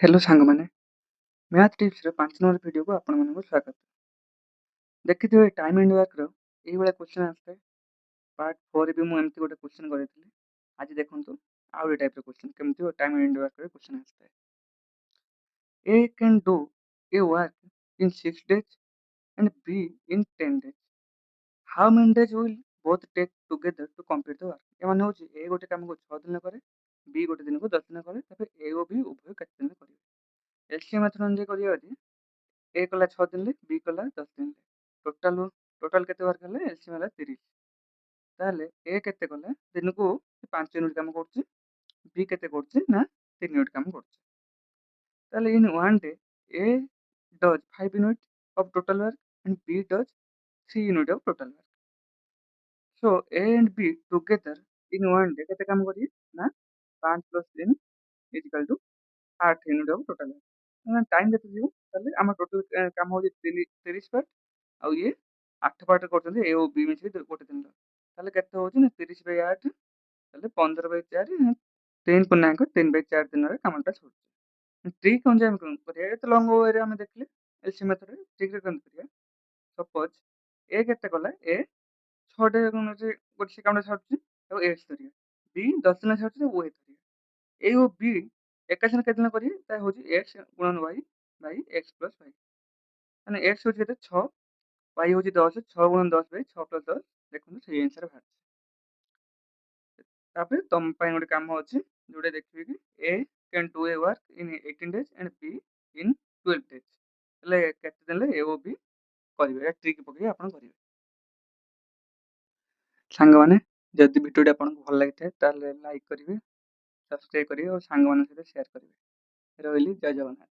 Hello ସାଙ୍ଗମାନେ math ଟିପ୍ସର 5 number ଭିଡ଼ିଓକୁ ଆପଣମାନଙ୍କୁ ସ୍ୱାଗତ। ଦେଖିଥିବେ ଟାଇମ୍ ଆଣ୍ଡ ୱାର୍କର ଏଇଭଳିଆ କ୍ୱେଶ୍ଚନ୍ ଆସିଥାଏ। ପାର୍ଟ 4 ରେ ବି ମୁଁ ଏମିତି ଗୋଟେ କ୍ୱେଶ୍ଚନ୍ କରିଥିଲି। ଆଜି ଦେଖନ୍ତୁ ଆଉ ଗୋଟେ ଟାଇପ୍ର କ୍ୱେଶ୍ଚନ୍ କେମିତି ଟାଇମ୍ ଆଣ୍ଡ ୱାର୍କରେ କ୍ୱେଶ୍ଚନ୍ ଆସିଥାଏ। A can do a work in 6 days and B in 10 days. How many days will both take together to complete the work? ଏମାନେ ହେଉଛି A ଗୋଟେ କାମକୁ 6 ଦିନ କରେ, B ଗୋଟେ ଦିନକୁ 10 ଦିନ କରେ, ତାପରେ A ଓ B ଉଭୟ କେତେ ଦିନ କରିବେ? ଏଲସିଏମ୍ ମେଥଡ଼ ଅନୁଯାୟୀ କରିବା ଯଦି A କଲା 6 ଦିନରେ, B କଲା 10 ଦିନରେ। ଟୋଟାଲ କେତେ ୱାର୍କ ହେଲେ ଏଲସିଏମ୍ ହେଲା 30। ତାହେଲେ A କେତେ କଲେ ଦିନକୁ 5 ୟୁନିଟ୍ କାମ କରୁଛି, B କେତେ କରୁଛି ନା 3 ୟୁନିଟ୍ କାମ କରୁଛି। ତାହେଲେ in one day A does 5 units of total work and B does 3 units of total work. So A and B together in one day କେତେ କାମ କରିବେ ନା 5 + 3 = 8 unit of total work. Time କେତେ ଯିବ? ତାହେଲେ ଆମ ଟୋଟାଲ କାମ ହେଉଛି 30 ପାର୍ଟ, ଆଉ ଇଏ 8 ପାର୍ଟ କରୁଛନ୍ତି A ଓ B ମିଶିକି ଗୋଟେ ଦିନର। ତାହେଲେ କେତେ ହେଉଛି ନା 30/8, ତାହେଲେ 15/4, 3 ପୂର୍ଣ୍ଣାଙ୍କ 3/4 ଦିନରେ କାମଟା ସରୁଛି। ଟ୍ରିକ୍ ଅନୁଯାୟୀ ଆମେ କ'ଣ କରିବା? ଏତେ ଲଙ୍ଗ ୱେରେ ଆମେ ଦେଖିଲେ ଏଲସିଏମ୍ ମେଥଡ଼ରେ ଟ୍ରିକ୍ରେ କେମିତି କରିବା? ସପୋଜ୍ A କେତେ କଲା? A 6 ଡେ ଗୋଟେ ସେ କାମଟା ସାରୁଛି, ତାକୁ X ଧରିବା। B 10 ଦିନ ସାରୁଛି, ତାକୁ Y ଧରିବା। A ଓ B ଏକା ସାଙ୍ଗରେ କେତେ ଦିନ କରିବେ? ତା ହେଉଛି X ଗୁଣନ Y Bai X + Y। ମାନେ X ହେଉଛି କେତେ? 6, Y ହେଉଛି 10, 6 × 10/6 + 10, ଦେଖନ୍ତୁ ସେଇ ଆନ୍ସର ବାହାରୁଛି। ତାପରେ ତମ ପାଇଁ ଗୋଟେ କାମ ଅଛି ଯୋଉଟା ଦେଖିବେ କି A can do a work in 18 days and B in 12 days। ହେଲେ କେତେ ଦିନରେ A ଓ B କରିବେ? ଏହା ଟ୍ରିକ୍ ପକେଇ ଆପଣ କରିବେ। ସାଙ୍ଗମାନେ ଯଦି ଭିଡ଼ିଓଟି ଆପଣଙ୍କୁ ଭଲ ଲାଗିଥାଏ ତାହେଲେ ଲାଇକ୍ କରିବେ, ସବସ୍କ୍ରାଇବ୍ କରିବେ ଓ ସାଙ୍ଗମାନଙ୍କ ସହିତ ସେୟାର କରିବେ। ରହିଲି, ଜୟ ଜଗନ୍ନାଥ।